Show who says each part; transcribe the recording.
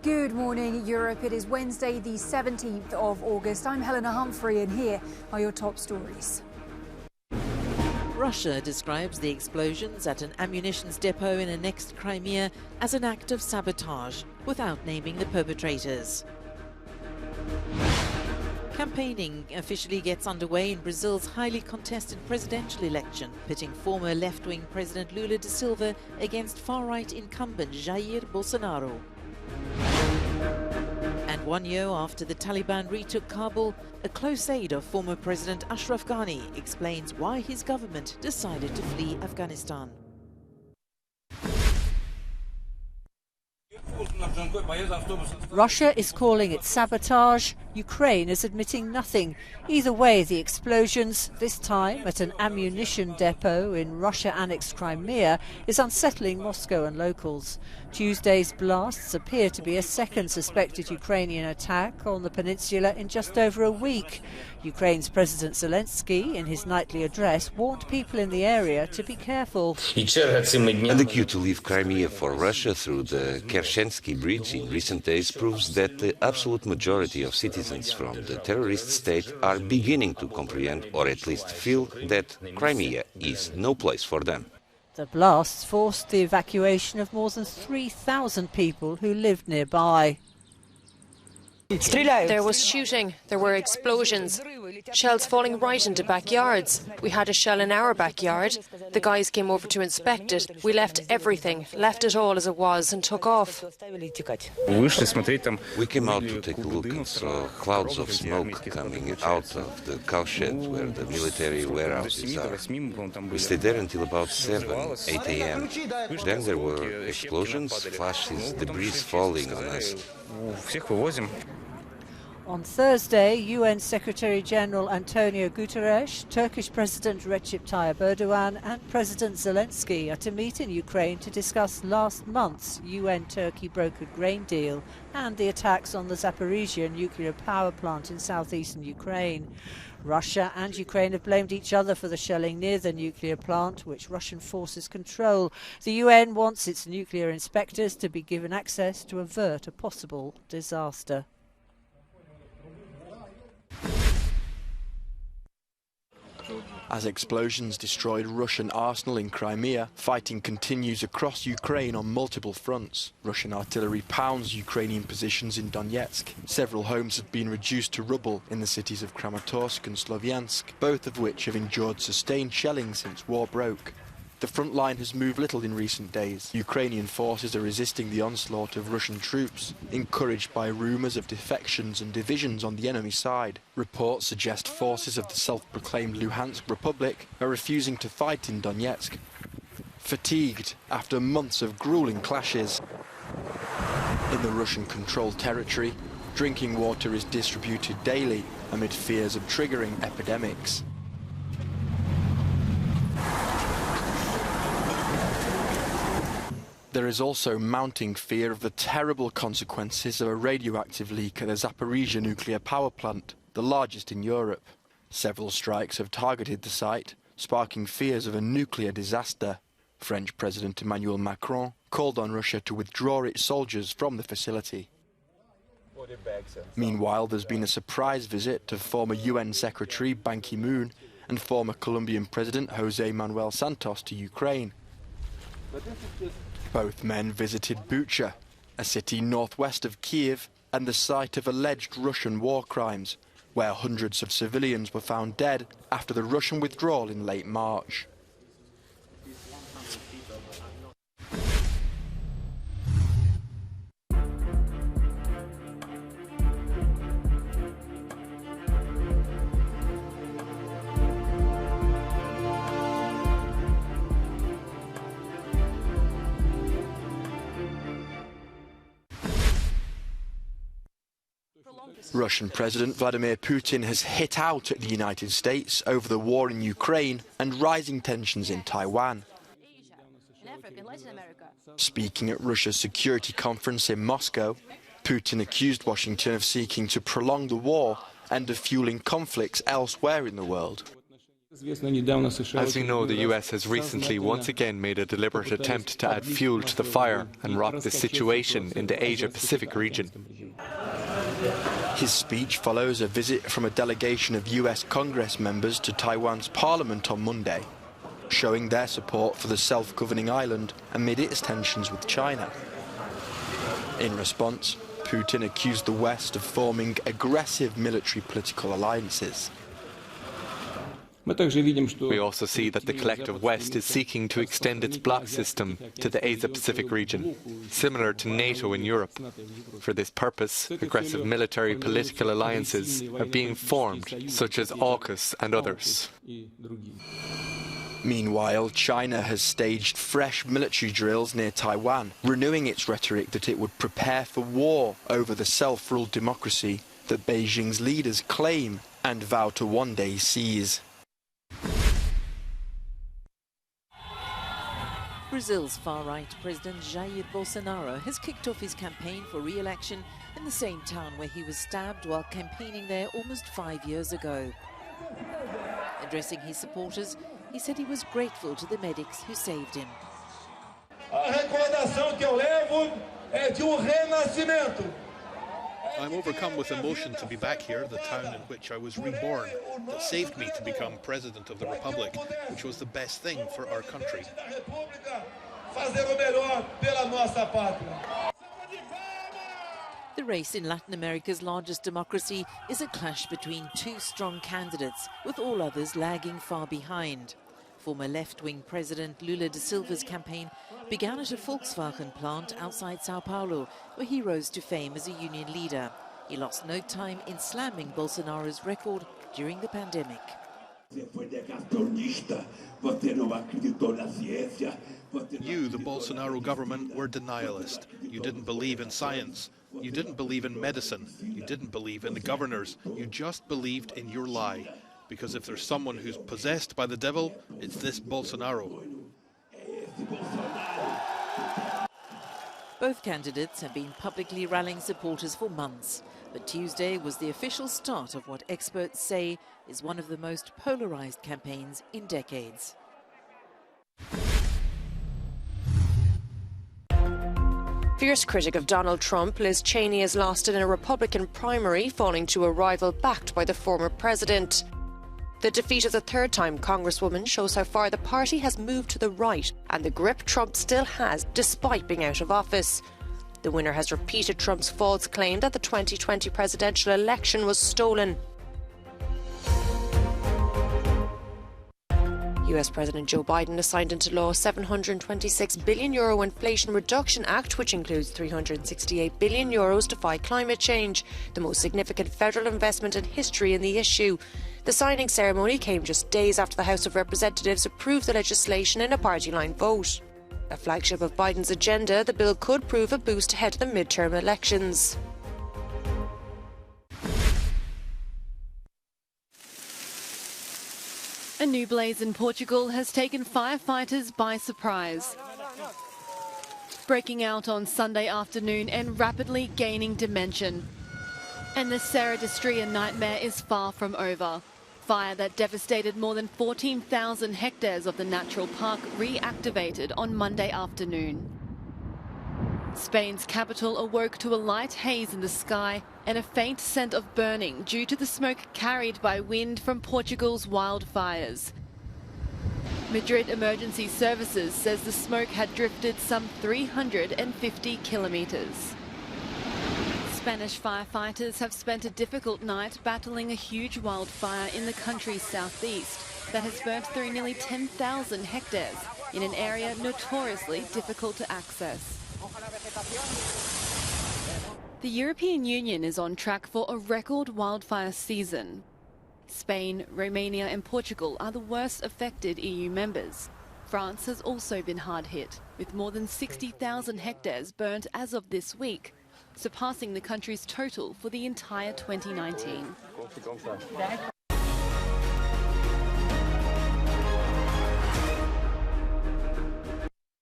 Speaker 1: Good morning, Europe. It is Wednesday, the 17th of August. I'm Helena Humphrey, and here are your top stories.
Speaker 2: Russia describes the explosions at an ammunitions depot in annexed Crimea as an act of sabotage, without naming the perpetrators. Campaigning officially gets underway in Brazil's highly contested presidential election, pitting former left-wing President Lula da Silva against far-right incumbent Jair Bolsonaro. And 1 year after the Taliban retook Kabul, a close aide of former President Ashraf Ghani explains why his government decided to flee Afghanistan.
Speaker 3: Russia is calling it sabotage. Ukraine is admitting nothing. Either way, the explosions, this time at an ammunition depot in Russia-annexed Crimea, is unsettling Moscow and locals. Tuesday's blasts appear to be a second suspected Ukrainian attack on the peninsula in just over a week. Ukraine's President Zelensky, in his nightly address, warned people in the area to be careful.
Speaker 4: And the cue to leave Crimea for Russia through the Kerchensky Bridge in recent days proves that the absolute majority of citizens from the terrorist state are beginning to comprehend, or at least feel, that Crimea is no place for them.
Speaker 3: The blasts forced the evacuation of more than 3,000 people who lived nearby.
Speaker 5: There was shooting, there were explosions, shells falling right into backyards. We had a shell in our backyard. The guys came over to inspect it. We left everything, left it all as it was, and took off.
Speaker 4: We came out to take a look and saw clouds of smoke coming out of the cowshed where the military warehouses are. We stayed there until about 8 a.m. Then there were explosions, flashes, debris falling on us.
Speaker 3: On Thursday, UN Secretary-General Antonio Guterres, Turkish President Recep Tayyip Erdogan and President Zelensky are to meet in Ukraine to discuss last month's UN-Turkey brokered grain deal and the attacks on the Zaporizhia nuclear power plant in southeastern Ukraine. Russia and Ukraine have blamed each other for the shelling near the nuclear plant, which Russian forces control. The UN wants its nuclear inspectors to be given access to avert a possible disaster.
Speaker 6: As explosions destroyed Russian arsenal in Crimea, fighting continues across Ukraine on multiple fronts. Russian artillery pounds Ukrainian positions in Donetsk. Several homes have been reduced to rubble in the cities of Kramatorsk and Sloviansk, both of which have endured sustained shelling since war broke. The front line has moved little in recent days. Ukrainian forces are resisting the onslaught of Russian troops, encouraged by rumours of defections and divisions on the enemy side. Reports suggest forces of the self-proclaimed Luhansk Republic are refusing to fight in Donetsk, fatigued after months of grueling clashes. In the Russian-controlled territory, drinking water is distributed daily amid fears of triggering epidemics. There is also mounting fear of the terrible consequences of a radioactive leak at the Zaporizhia nuclear power plant, the largest in Europe. Several strikes have targeted the site, sparking fears of a nuclear disaster. French President Emmanuel Macron called on Russia to withdraw its soldiers from the facility. Meanwhile, there's been a surprise visit to former UN Secretary Ban Kimoon and former Colombian President José Manuel Santos to Ukraine. Both men visited Bucha, a city northwest of Kiev and the site of alleged Russian war crimes, where hundreds of civilians were found dead after the Russian withdrawal in late March. Russian President Vladimir Putin has hit out at the United States over the war in Ukraine and rising tensions in Taiwan. Speaking at Russia's security conference in Moscow, Putin accused Washington of seeking to prolong the war and of fueling conflicts elsewhere in the world.
Speaker 7: As you know, the US has recently once again made a deliberate attempt to add fuel to the fire and rock the situation in the Asia-Pacific region.
Speaker 6: His speech follows a visit from a delegation of US Congress members to Taiwan's parliament on Monday, showing their support for the self-governing island amid its tensions with China. In response, Putin accused the West of forming aggressive military political alliances.
Speaker 7: We also see that the collective West is seeking to extend its bloc system to the Asia-Pacific region, similar to NATO in Europe. For this purpose, aggressive military political alliances are being formed, such as AUKUS and others.
Speaker 6: Meanwhile, China has staged fresh military drills near Taiwan, renewing its rhetoric that it would prepare for war over the self-ruled democracy that Beijing's leaders claim and vow to one day seize.
Speaker 2: Brazil's far-right President Jair Bolsonaro has kicked off his campaign for re-election in the same town where he was stabbed while campaigning there almost 5 years ago. Addressing his supporters, he said he was grateful to the medics who saved him.
Speaker 8: I'm overcome with emotion to be back here, the town in which I was reborn, that saved me to become President of the Republic, which was the best thing for our country.
Speaker 2: The race in Latin America's largest democracy is a clash between two strong candidates, with all others lagging far behind. Former left-wing President Lula da Silva's campaign began at a Volkswagen plant outside Sao Paulo, where he rose to fame as a union leader. He lost no time in slamming Bolsonaro's record during the pandemic.
Speaker 8: You, the Bolsonaro government, were denialist. You didn't believe in science. You didn't believe in medicine. You didn't believe in the governors. You just believed in your lie. Because if there's someone who's possessed by the devil, it's this Bolsonaro.
Speaker 2: Both candidates have been publicly rallying supporters for months, but Tuesday was the official start of what experts say is one of the most polarized campaigns in decades.
Speaker 5: Fierce critic of Donald Trump, Liz Cheney has lost in a Republican primary, falling to a rival backed by the former president. The defeat of the third-time Congresswoman shows how far the party has moved to the right and the grip Trump still has despite being out of office. The winner has repeated Trump's false claim that the 2020 presidential election was stolen. US President Joe Biden has signed into law a €726 billion Inflation Reduction Act, which includes €368 billion to fight climate change, the most significant federal investment in history in the issue. The signing ceremony came just days after the House of Representatives approved the legislation in a party-line vote. A flagship of Biden's agenda, the bill could prove a boost ahead of the midterm elections.
Speaker 9: A new blaze in Portugal has taken firefighters by surprise. Breaking out on Sunday afternoon and rapidly gaining dimension. And the Serra da Estrela nightmare is far from over. Fire that devastated more than 14,000 hectares of the natural park reactivated on Monday afternoon. Spain's capital awoke to a light haze in the sky and a faint scent of burning due to the smoke carried by wind from Portugal's wildfires. Madrid Emergency Services says the smoke had drifted some 350 kilometres. Spanish firefighters have spent a difficult night battling a huge wildfire in the country's southeast that has burnt through nearly 10,000 hectares in an area notoriously difficult to access. The European Union is on track for a record wildfire season. Spain, Romania and Portugal are the worst affected EU members. France has also been hard hit, with more than 60,000 hectares burnt as of this week, surpassing the country's total for the entire 2019.